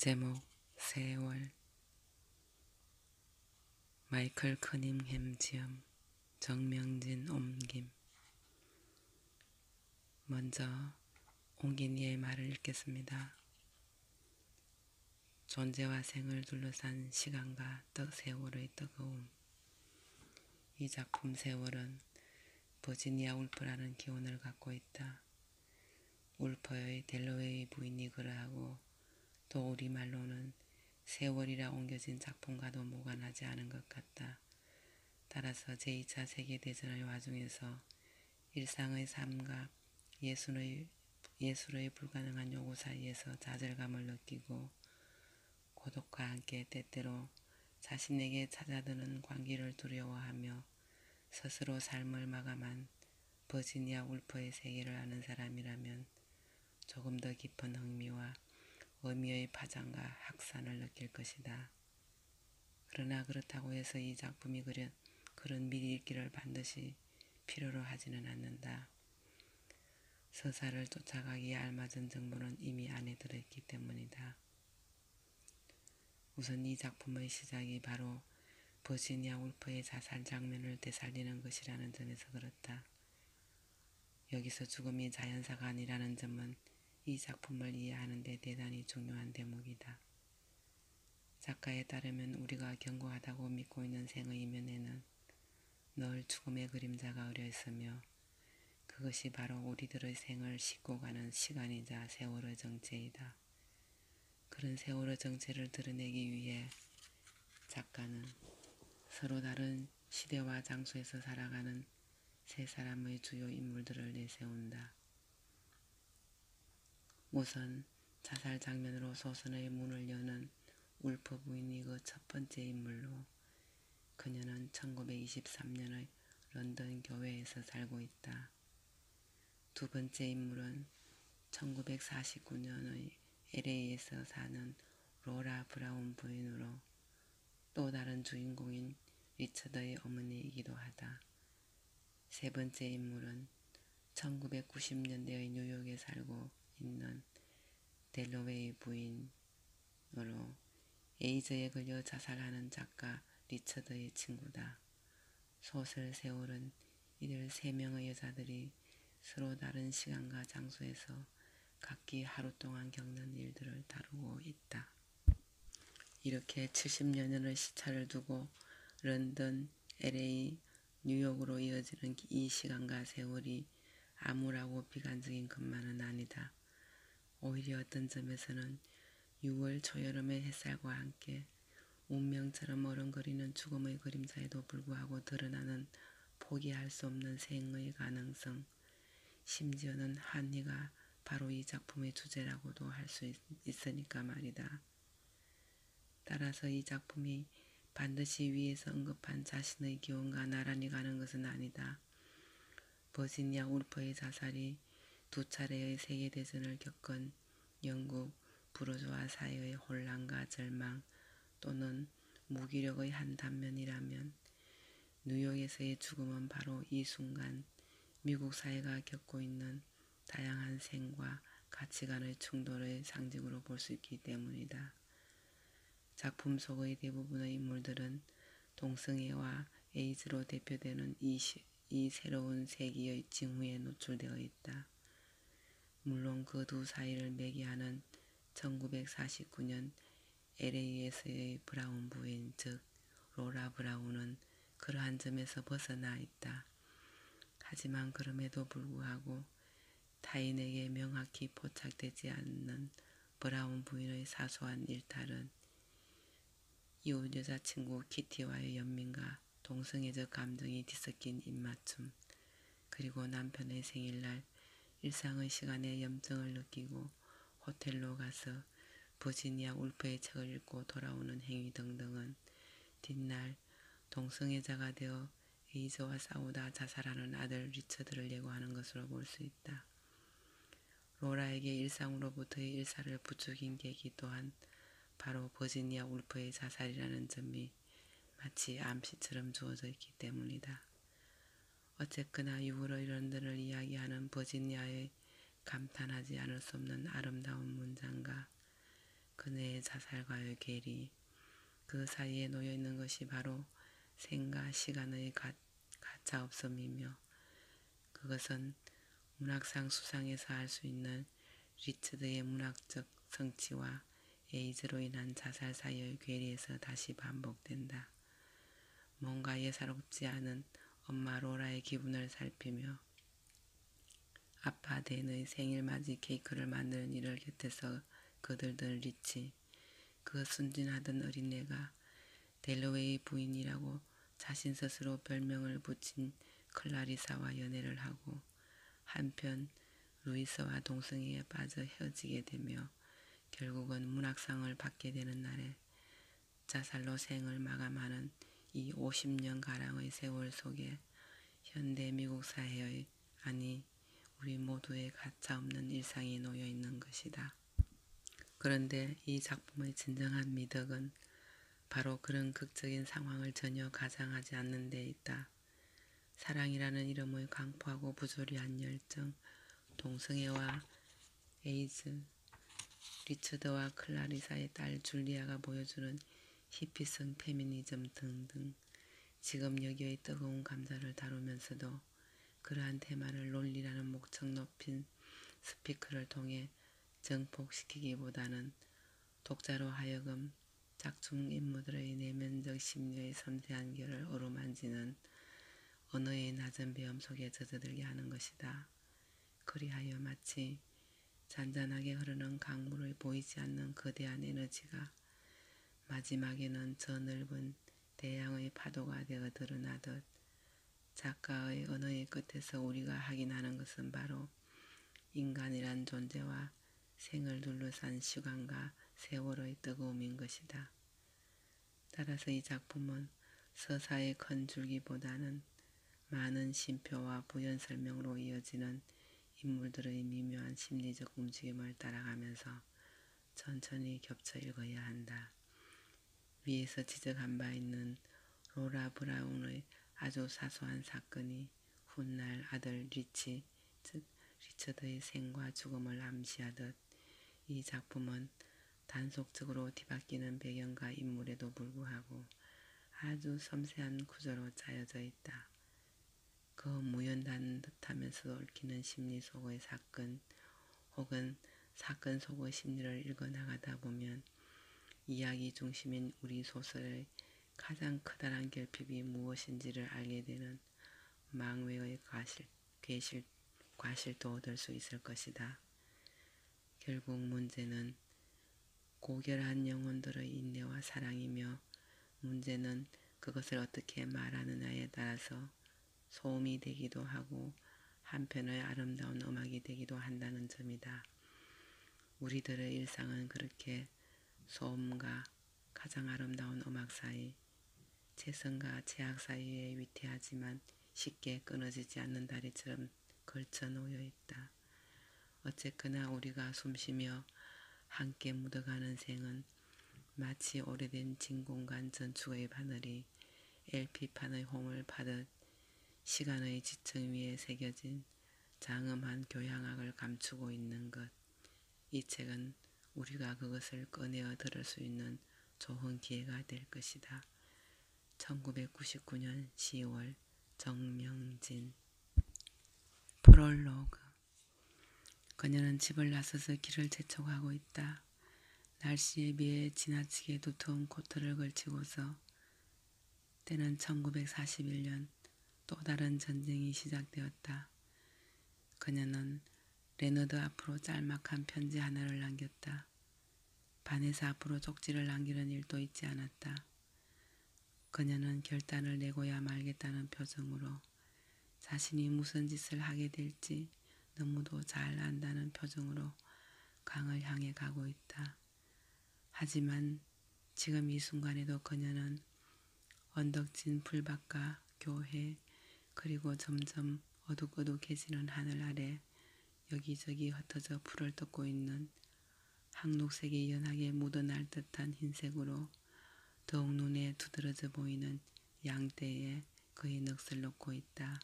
제목 세월. 마이클 커닝햄 지음, 정명진 옮김. 먼저 옮긴 이의 말을 읽겠습니다. 존재와 생을 둘러싼 시간과 세월의 뜨거움. 이 작품 세월은 버지니아 울프라는 기원을 갖고 있다. 울프의 델러웨이 부인이 그러하고 또 우리말로는 세월이라 옮겨진 작품과도 무관하지 않은 것 같다. 따라서 제2차 세계대전의 와중에서 일상의 삶과 예술의 불가능한 요구 사이에서 좌절감을 느끼고 고독과 함께 때때로 자신에게 찾아드는 광기를 두려워하며 스스로 삶을 마감한 버지니아 울프의 세계를 아는 사람이라면 조금 더 깊은 흥미와 의미의 파장과 확산을 느낄 것이다. 그러나 그렇다고 해서 이 작품이 그런 미리 읽기를 반드시 필요로 하지는 않는다. 서사를 쫓아가기에 알맞은 정보는 이미 안에 들어있기 때문이다. 우선 이 작품의 시작이 바로 버지니아 울프의 자살 장면을 되살리는 것이라는 점에서 그렇다. 여기서 죽음이 자연사가 아니라는 점은 이 작품을 이해하는 데 대단히 중요한 대목이다. 작가에 따르면 우리가 견고하다고 믿고 있는 생의 이면에는 늘 죽음의 그림자가 어려 있으며 그것이 바로 우리들의 생을 싣고 가는 시간이자 세월의 정체이다. 그런 세월의 정체를 드러내기 위해 작가는 서로 다른 시대와 장소에서 살아가는 세 사람의 주요 인물들을 내세운다. 우선 자살 장면으로 소설의 문을 여는 울프 부인이 그 첫 번째 인물로 그녀는 1923년의 런던 교외에서 살고 있다. 두 번째 인물은 1949년의 LA에서 사는 로라 브라운 부인으로 또 다른 주인공인 리처드의 어머니이기도 하다. 세 번째 인물은 1990년대의 뉴욕에 살고 있는 델러웨이 부인으로 에이즈에 걸려 자살하는 작가 리처드의 친구다. 소설 세월은 이들 세 명의 여자들이 서로 다른 시간과 장소에서 각기 하루 동안 겪는 일들을 다루고 있다. 이렇게 70여 년의 시차를 두고 런던, LA, 뉴욕으로 이어지는 이 시간과 세월이 암울하고 비관적인 것만은 아니다. 오히려 어떤 점에서는 6월 초여름의 햇살과 함께 운명처럼 어른거리는 죽음의 그림자에도 불구하고 드러나는 포기할 수 없는 생의 가능성, 심지어는 한의가 바로 이 작품의 주제라고도 할 수 있으니까 말이다. 따라서 이 작품이 반드시 위에서 언급한 자신의 기원과 나란히 가는 것은 아니다. 버지니아 울프의 자살이 두 차례의 세계대전을 겪은 영국 부르주아 사회의 혼란과 절망 또는 무기력의 한 단면이라면 뉴욕에서의 죽음은 바로 이 순간 미국 사회가 겪고 있는 다양한 생과 가치관의 충돌의 상징으로 볼 수 있기 때문이다. 작품 속의 대부분의 인물들은 동성애와 에이즈로 대표되는 이 새로운 세기의 징후에 노출되어 있다. 물론 그 두 사이를 매개하는 1949년 LA에서의 브라운 부인, 즉 로라 브라운은 그러한 점에서 벗어나 있다. 하지만 그럼에도 불구하고 타인에게 명확히 포착되지 않는 브라운 부인의 사소한 일탈은 이웃 여자친구 키티와의 연민과 동성애적 감정이 뒤섞인 입맞춤, 그리고 남편의 생일날 일상의 시간에 염증을 느끼고 호텔로 가서 버지니아 울프의 책을 읽고 돌아오는 행위 등등은 뒷날 동성애자가 되어 에이즈와 싸우다 자살하는 아들 리처드를 예고하는 것으로 볼 수 있다. 로라에게 일상으로부터의 일사를 부추긴 계기 또한 바로 버지니아 울프의 자살이라는 점이 마치 암시처럼 주어져 있기 때문이다. 어쨌거나 6월의 런던을 이야기하는 버지니아의 감탄하지 않을 수 없는 아름다운 문장과 그녀의 자살과의 괴리, 그 사이에 놓여있는 것이 바로 생과 시간의 가차없음이며 그것은 문학상 수상에서 알 수 있는 리처드의 문학적 성취와 에이즈로 인한 자살 사이의 괴리에서 다시 반복된다. 뭔가 예사롭지 않은 엄마 로라의 기분을 살피며 아빠 댄의 생일 맞이 케이크를 만드는 일을 곁에서 거들던 리치, 그 순진하던 어린애가 델러웨이 부인이라고 자신 스스로 별명을 붙인 클라리사와 연애를 하고 한편 루이스와 동성애에 빠져 헤어지게 되며 결국은 문학상을 받게 되는 날에 자살로 생을 마감하는 이 50년가량의 세월 속에 현대 미국 사회의, 아니 우리 모두의 가차없는 일상이 놓여있는 것이다. 그런데 이 작품의 진정한 미덕은 바로 그런 극적인 상황을 전혀 가장하지 않는 데 있다. 사랑이라는 이름의 강포하고 부조리한 열정, 동성애와 에이즈, 리처드와 클라리사의 딸 줄리아가 보여주는 히피성 페미니즘 등등 지금 여기의 뜨거운 감자를 다루면서도 그러한 테마를 논리라는 목적 높인 스피커를 통해 정폭시키기보다는 독자로 하여금 작중 인물들의 내면적 심리의 섬세한 결을 어루만지는 언어의 낮은 배움 속에 젖어들게 하는 것이다. 그리하여 마치 잔잔하게 흐르는 강물의 보이지 않는 거대한 에너지가 마지막에는 저 넓은 대양의 파도가 되어 드러나듯 작가의 언어의 끝에서 우리가 확인하는 것은 바로 인간이란 존재와 생을 둘러싼 시간과 세월의 뜨거움인 것이다. 따라서 이 작품은 서사의 큰 줄기보다는 많은 심표와 부연 설명으로 이어지는 인물들의 미묘한 심리적 움직임을 따라가면서 천천히 겹쳐 읽어야 한다. 위에서 지적한 바 있는 로라 브라운의 아주 사소한 사건이 훗날 아들 리치, 즉 리처드의 생과 죽음을 암시하듯 이 작품은 단속적으로 뒤바뀌는 배경과 인물에도 불구하고 아주 섬세한 구조로 짜여져 있다. 그 무연단 듯하면서도 얽히는 심리 속의 사건 혹은 사건 속의 심리를 읽어나가다 보면 이야기 중심인 우리 소설의 가장 커다란 결핍이 무엇인지를 알게 되는 망외의 과실도 얻을 수 있을 것이다. 결국 문제는 고결한 영혼들의 인내와 사랑이며 문제는 그것을 어떻게 말하느냐에 따라서 소음이 되기도 하고 한편의 아름다운 음악이 되기도 한다는 점이다. 우리들의 일상은 그렇게 소음과 가장 아름다운 음악 사이, 재성과 제약 사이에 위태하지만 쉽게 끊어지지 않는 다리처럼 걸쳐 놓여 있다. 어쨌거나 우리가 숨쉬며 함께 묻어가는 생은 마치 오래된 진공관 전축의 바늘이 LP판의 홈을 파듯 시간의 지층 위에 새겨진 장엄한 교향악을 감추고 있는 것. 이 책은 우리가 그것을 꺼내어 들을 수 있는 좋은 기회가 될 것이다. 1999년 10월 정명진. 프롤로그. 그녀는 집을 나서서 길을 재촉하고 있다. 날씨에 비해 지나치게 두터운 코트를 걸치고서. 때는 1941년 또 다른 전쟁이 시작되었다. 그녀는 레너드 앞으로 짤막한 편지 하나를 남겼다. 반에서 앞으로 쪽지를 남기는 일도 있지 않았다. 그녀는 결단을 내고야 말겠다는 표정으로 자신이 무슨 짓을 하게 될지 너무도 잘 안다는 표정으로 강을 향해 가고 있다. 하지만 지금 이 순간에도 그녀는 언덕진 풀밭과 교회 그리고 점점 어둑어둑해지는 하늘 아래 여기저기 흩어져 풀을 뜯고 있는 황록색이 연하게 묻어날 듯한 흰색으로 더욱 눈에 두드러져 보이는 양떼에 그의 넋을 놓고 있다.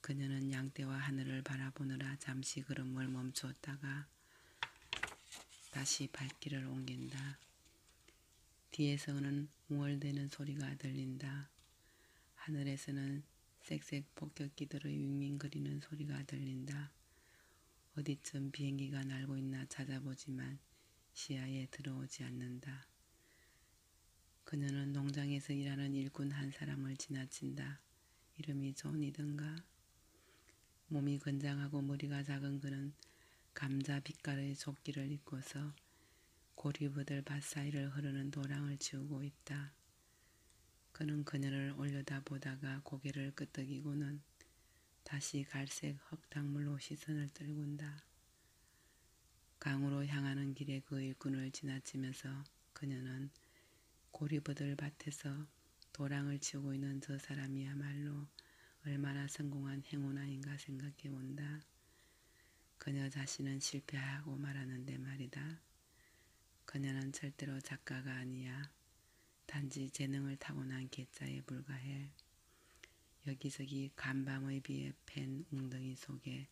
그녀는 양떼와 하늘을 바라보느라 잠시 걸음을 멈추었다가 다시 발길을 옮긴다. 뒤에서는 웅얼대는 소리가 들린다. 하늘에서는 쌕쌕 폭격기들의 윙윙거리는 소리가 들린다. 어디쯤 비행기가 날고 있나 찾아보지만 시야에 들어오지 않는다. 그녀는 농장에서 일하는 일꾼 한 사람을 지나친다. 이름이 존이던가. 몸이 건장하고 머리가 작은 그는 감자 빛깔의 조끼를 입고서 고리버들 밭 사이를 흐르는 도랑을 치우고 있다. 그는 그녀를 올려다보다가 고개를 끄덕이고는 다시 갈색 흙탕물로 시선을 떨군다. 강으로 향하는 길에 그 일꾼을 지나치면서 그녀는 고리버들 밭에서 도랑을 치우고 있는 저 사람이야말로 얼마나 성공한 행운아인가 생각해 본다. 그녀 자신은 실패하고 말하는데 말이다. 그녀는 절대로 작가가 아니야. 단지 재능을 타고난 괴짜에 불과해. 여기저기 간밤의 비에 팬 웅덩이 속에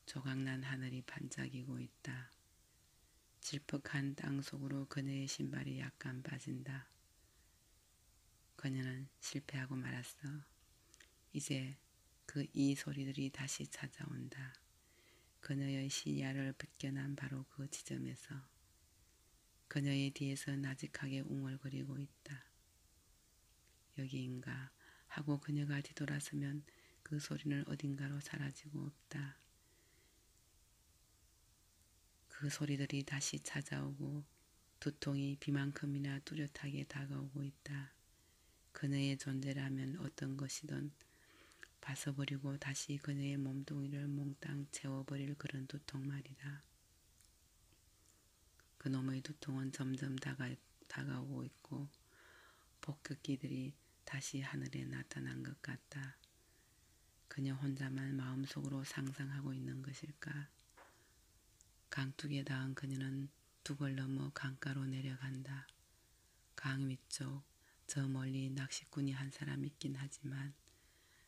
조각난 하늘이 반짝이고 있다. 질퍽한 땅 속으로 그녀의 신발이 약간 빠진다. 그녀는 실패하고 말았어. 이제 이 소리들이 다시 찾아온다. 그녀의 시야를 벗겨난 바로 그 지점에서 그녀의 뒤에서 나직하게 웅얼거리고 있다. 여기인가 하고 그녀가 뒤돌아서면 그 소리는 어딘가로 사라지고 없다. 그 소리들이 다시 찾아오고 두통이 비만큼이나 뚜렷하게 다가오고 있다. 그녀의 존재라면 어떤 것이든 벗어버리고 다시 그녀의 몸뚱이를 몽땅 채워버릴 그런 두통 말이다. 그놈의 두통은 점점 다가오고 있고 폭격기들이 다시 하늘에 나타난 것 같다. 그녀 혼자만 마음속으로 상상하고 있는 것일까? 강둑에 닿은 그녀는 둑을 넘어 강가로 내려간다. 강 위쪽 저 멀리 낚시꾼이 한 사람 있긴 하지만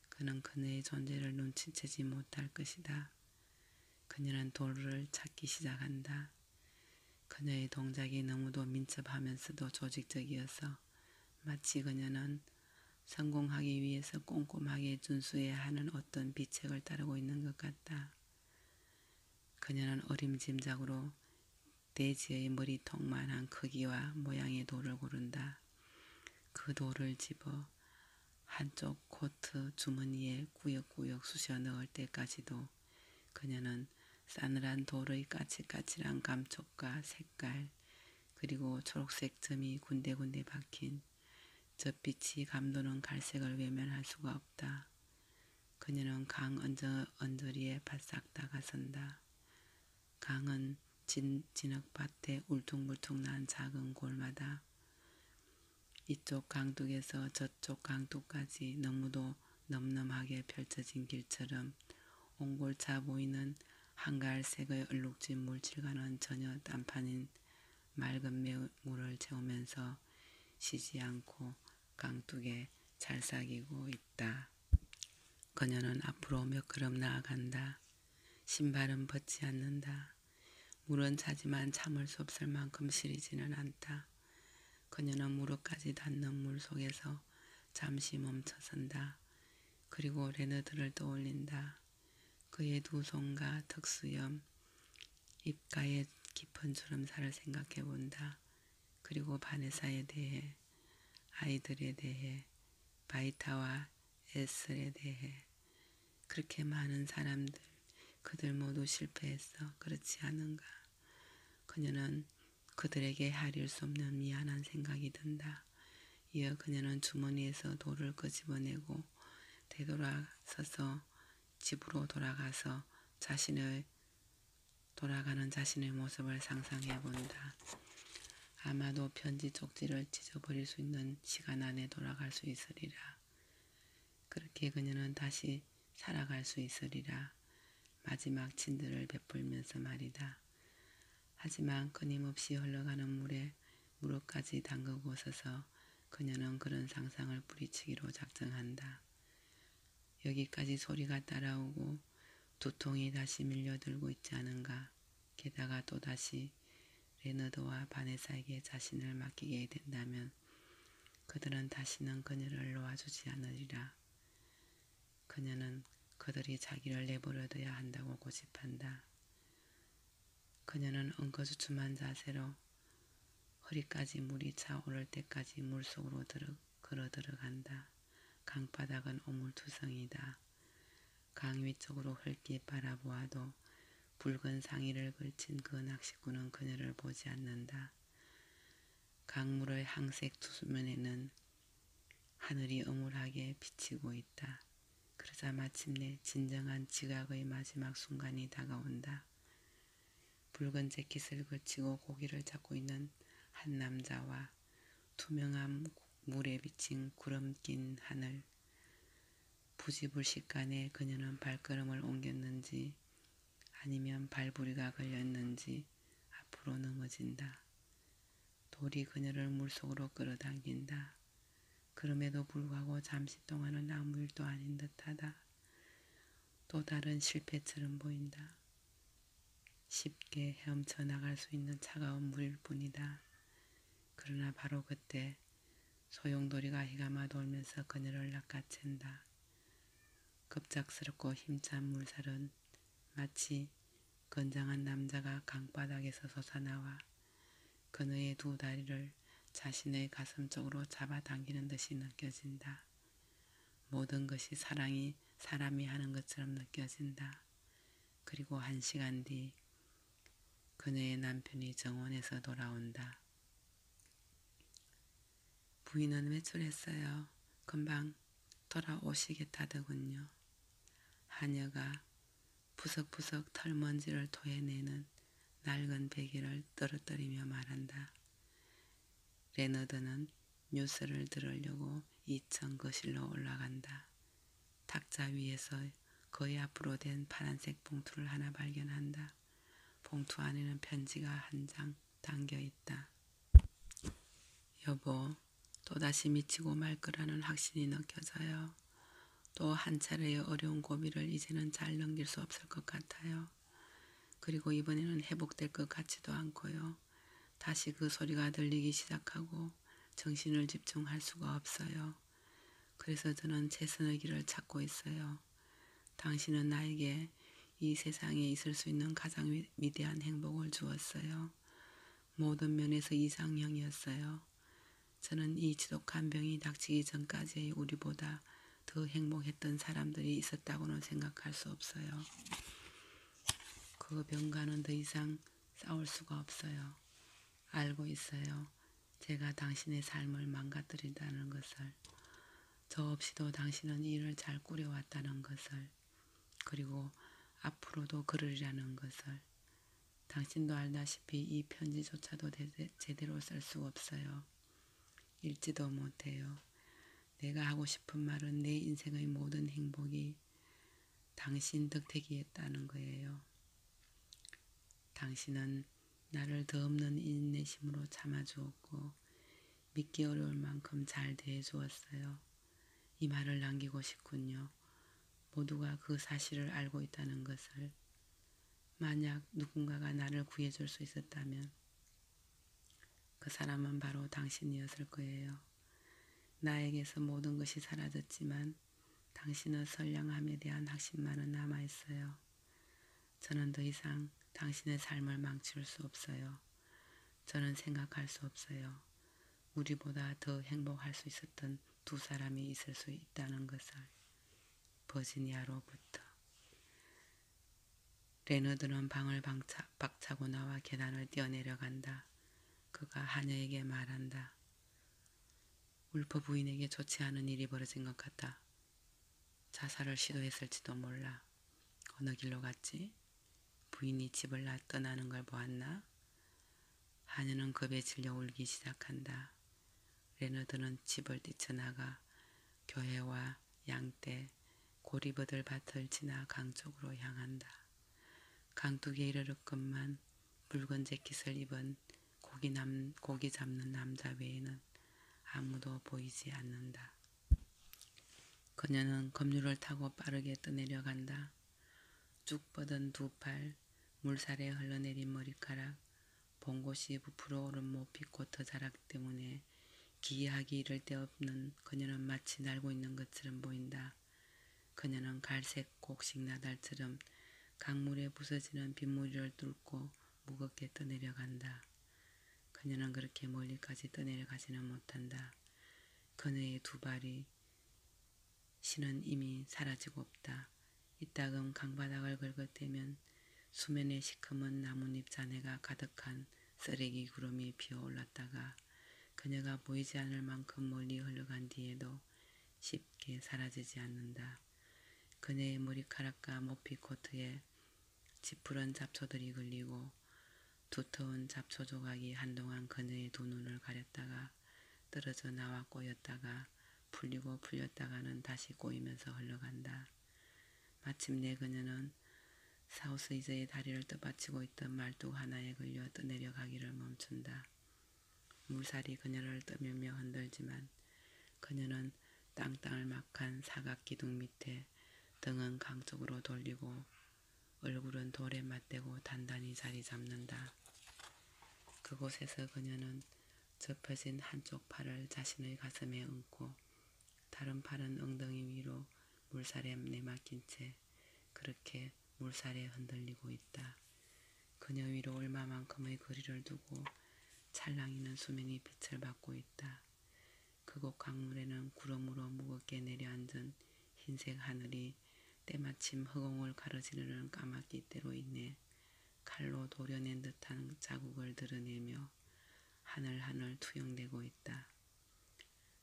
그는 그녀의 존재를 눈치채지 못할 것이다. 그녀는 돌을 찾기 시작한다. 그녀의 동작이 너무도 민첩하면서도 조직적이어서 마치 그녀는 성공하기 위해서 꼼꼼하게 준수해야 하는 어떤 비책을 따르고 있는 것 같다. 그녀는 어림짐작으로 돼지의 머리통만한 크기와 모양의 돌을 고른다. 그 돌을 집어 한쪽 코트 주머니에 꾸역꾸역 쑤셔 넣을 때까지도 그녀는 싸늘한 돌의 까칠까칠한 감촉과 색깔 그리고 초록색 점이 군데군데 박힌 젖빛이 감도는 갈색을 외면할 수가 없다. 그녀는 강 언저리에 바싹 다가선다. 강은 진흙밭에 울퉁불퉁 난 작은 골마다 이쪽 강둑에서 저쪽 강둑까지 너무도 넘넘하게 펼쳐진 길처럼 옹골차 보이는 한갈색의 얼룩진 물질과는 전혀 딴판인 맑은 물을 채우면서 쉬지 않고 강둑에 잘삭이고 있다. 그녀는 앞으로 몇 걸음 나아간다. 신발은 벗지 않는다. 물은 차지만 참을 수 없을 만큼 시리지는 않다. 그녀는 무릎까지 닿는 물 속에서 잠시 멈춰선다. 그리고 레너드를 떠올린다. 그의 두 손과 턱수염, 입가의 깊은 주름살을 생각해 본다. 그리고 바네사에 대해, 아이들에 대해, 바이타와 에슬에 대해 그렇게 많은 사람들, 그들 모두 실패했어. 그렇지 않은가? 그녀는 그들에게 하릴 수 없는 미안한 생각이 든다. 이어 그녀는 주머니에서 돌을 끄집어내고 되돌아서서 집으로 돌아가서 돌아가는 자신의 모습을 상상해 본다. 아마도 편지 쪽지를 찢어버릴 수 있는 시간 안에 돌아갈 수 있으리라. 그렇게 그녀는 다시 살아갈 수 있으리라. 마지막 친절을 베풀면서 말이다. 하지만 끊임없이 흘러가는 물에 무릎까지 담그고 서서 그녀는 그런 상상을 뿌리치기로 작정한다. 여기까지 소리가 따라오고 두통이 다시 밀려들고 있지 않은가. 게다가 또다시 레너드와 바네사에게 자신을 맡기게 된다면 그들은 다시는 그녀를 놓아주지 않으리라. 그녀는 그들이 자기를 내버려둬야 한다고 고집한다. 그녀는 엉거주춤한 자세로 허리까지 물이 차오를 때까지 물속으로 걸어 들어간다. 강바닥은 오물투성이다. 강 위쪽으로 흘낏 바라보아도 붉은 상의를 걸친 그 낚시꾼은 그녀를 보지 않는다. 강물의 항색 수면에는 하늘이 음울하게 비치고 있다. 그러자 마침내 진정한 지각의 마지막 순간이 다가온다. 붉은 재킷을 걸치고 고기를 잡고 있는 한 남자와 투명한 물에 비친 구름 낀 하늘. 부지불식간에 그녀는 발걸음을 옮겼는지 아니면 발부리가 걸렸는지 앞으로 넘어진다. 돌이 그녀를 물속으로 끌어당긴다. 그럼에도 불구하고 잠시 동안은 아무 일도 아닌 듯하다. 또 다른 실패처럼 보인다. 쉽게 헤엄쳐 나갈 수 있는 차가운 물일 뿐이다. 그러나 바로 그때 소용돌이가 휘감아 돌면서 그녀를 낚아챈다. 급작스럽고 힘찬 물살은 마치 건장한 남자가 강바닥에서 솟아나와 그녀의 두 다리를 자신의 가슴 쪽으로 잡아당기는 듯이 느껴진다. 모든 것이 사람이 하는 것처럼 느껴진다. 그리고 1시간 뒤 그녀의 남편이 정원에서 돌아온다. 부인은 외출했어요. 금방 돌아오시겠다더군요. 하녀가 푸석푸석 털먼지를 토해내는 낡은 베개를 떨어뜨리며 말한다. 레너드는 뉴스를 들으려고 2층 거실로 올라간다. 탁자 위에서 거의 앞으로 된 파란색 봉투를 하나 발견한다. 봉투 안에는 편지가 한 장 담겨 있다. 여보, 또다시 미치고 말 거라는 확신이 느껴져요. 또 한 차례의 어려운 고비를 이제는 잘 넘길 수 없을 것 같아요. 그리고 이번에는 회복될 것 같지도 않고요. 다시 그 소리가 들리기 시작하고 정신을 집중할 수가 없어요. 그래서 저는 최선의 길을 찾고 있어요. 당신은 나에게 이 세상에 있을 수 있는 가장 위대한 행복을 주었어요. 모든 면에서 이상형이었어요. 저는 이 지독한 병이 닥치기 전까지의 우리보다 더 행복했던 사람들이 있었다고는 생각할 수 없어요. 그 병과는 더 이상 싸울 수가 없어요. 알고 있어요. 제가 당신의 삶을 망가뜨린다는 것을. 저 없이도 당신은 일을 잘 꾸려왔다는 것을. 그리고 앞으로도 그러리라는 것을. 당신도 알다시피 이 편지조차도 제대로 쓸 수 없어요. 읽지도 못해요. 내가 하고 싶은 말은 내 인생의 모든 행복이 당신 덕택이었다는 거예요. 당신은 나를 더없는 인내심으로 참아주었고 믿기 어려울 만큼 잘 대해주었어요. 이 말을 남기고 싶군요. 모두가 그 사실을 알고 있다는 것을. 만약 누군가가 나를 구해줄 수 있었다면 그 사람은 바로 당신이었을 거예요. 나에게서 모든 것이 사라졌지만 당신의 선량함에 대한 확신만은 남아있어요. 저는 더 이상 당신의 삶을 망칠 수 없어요. 저는 생각할 수 없어요. 우리보다 더 행복할 수 있었던 두 사람이 있을 수 있다는 것을. 버지니아로부터. 레너드는 방을 박차고 나와 계단을 뛰어내려간다. 그가 하녀에게 말한다. 울프 부인에게 좋지 않은 일이 벌어진 것 같다. 자살을 시도했을지도 몰라. 어느 길로 갔지? 부인이 집을 떠나는 걸 보았나? 하녀는 겁에 질려 울기 시작한다. 레너드는 집을 뛰쳐나가 교회와 양떼, 고리버들 밭을 지나 강 쪽으로 향한다. 강둑에 이르렀건만 붉은 재킷을 입은 고기 잡는 남자 외에는 아무도 보이지 않는다. 그녀는 급류를 타고 빠르게 떠내려간다. 쭉 뻗은 두 팔, 물살에 흘러내린 머리카락, 본 곳이 부풀어 오른 모피코트 자락 때문에 기이하기 이를 데 없는 그녀는 마치 날고 있는 것처럼 보인다. 그녀는 갈색 곡식 나달처럼 강물에 부서지는 빗무리를 뚫고 무겁게 떠내려간다. 그녀는 그렇게 멀리까지 떠내려가지는 못한다. 그녀의 두 발이 신은 이미 사라지고 없다. 이따금 강바닥을 긁어대면 수면에 시커먼 나뭇잎 잔해가 가득한 쓰레기 구름이 피어올랐다가 그녀가 보이지 않을 만큼 멀리 흘러간 뒤에도 쉽게 사라지지 않는다. 그녀의 머리카락과 모피코트에 지푸른 잡초들이 걸리고 두터운 잡초 조각이 한동안 그녀의 두 눈을 가렸다가 떨어져 나와 꼬였다가 풀리고 풀렸다가는 다시 꼬이면서 흘러간다. 마침내 그녀는 사우스이저의 다리를 떠받치고 있던 말뚝 하나에 걸려 떠내려가기를 멈춘다. 물살이 그녀를 떠밀며 흔들지만 그녀는 땅땅을 막한 사각 기둥 밑에 등은 강 쪽으로 돌리고 얼굴은 돌에 맞대고 단단히 자리 잡는다. 그곳에서 그녀는 접혀진 한쪽 팔을 자신의 가슴에 얹고 다른 팔은 엉덩이 위로 물살에 내맡긴 채 그렇게 물살에 흔들리고 있다. 그녀 위로 얼마만큼의 거리를 두고 찰랑이는 수면이 빛을 받고 있다. 그곳 강물에는 구름으로 무겁게 내려앉은 흰색 하늘이 때마침 허공을 가로지르는 까맣기 때로 인해 칼로 도려낸 듯한 자국을 드러내며 하늘하늘 투영되고 있다.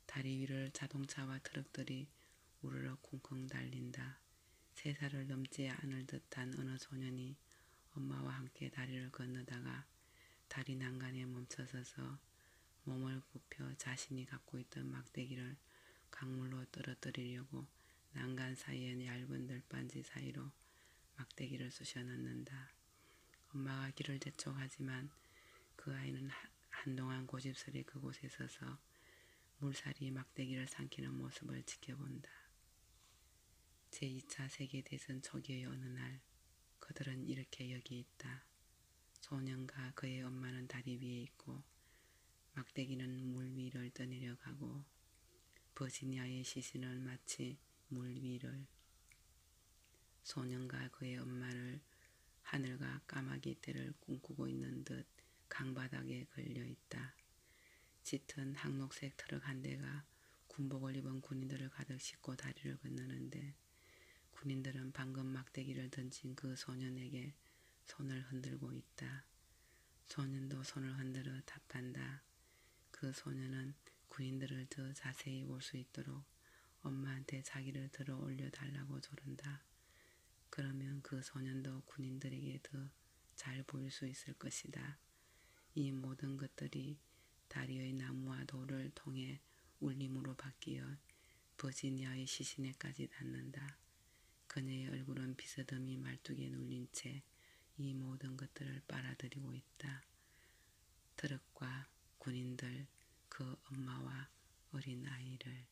다리 위를 자동차와 트럭들이 우르르 쿵쿵 달린다. 3살을 넘지 않을 듯한 어느 소년이 엄마와 함께 다리를 건너다가 다리 난간에 멈춰서서 몸을 굽혀 자신이 갖고 있던 막대기를 강물로 떨어뜨리려고 난간 사이의 얇은 널빤지 사이로 막대기를 쑤셔 넣는다. 엄마가 길을 재촉하지만 그 아이는 한동안 고집스레 그곳에 서서 물살이 막대기를 삼키는 모습을 지켜본다. 제2차 세계대전 초기의 어느 날 그들은 이렇게 여기 있다. 소년과 그의 엄마는 다리 위에 있고 막대기는 물 위를 떠내려가고 버지니아의 시신은 마치 물 위를 소년과 그의 엄마를 하늘과 까마귀 떼를 꿈꾸고 있는 듯 강바닥에 걸려있다. 짙은 황록색 트럭 한 대가 군복을 입은 군인들을 가득 싣고 다리를 건너는데 군인들은 방금 막대기를 던진 그 소년에게 손을 흔들고 있다. 소년도 손을 흔들어 답한다. 그 소년은 군인들을 더 자세히 볼 수 있도록 엄마한테 자기를 들어 올려달라고 조른다. 그러면 그 소년도 군인들에게 더 잘 보일 수 있을 것이다. 이 모든 것들이 다리의 나무와 돌을 통해 울림으로 바뀌어 버지니아의 시신에까지 닿는다. 그녀의 얼굴은 비스듬히 말뚝에 눌린 채 이 모든 것들을 빨아들이고 있다. 트럭과 군인들, 그 엄마와 어린 아이를.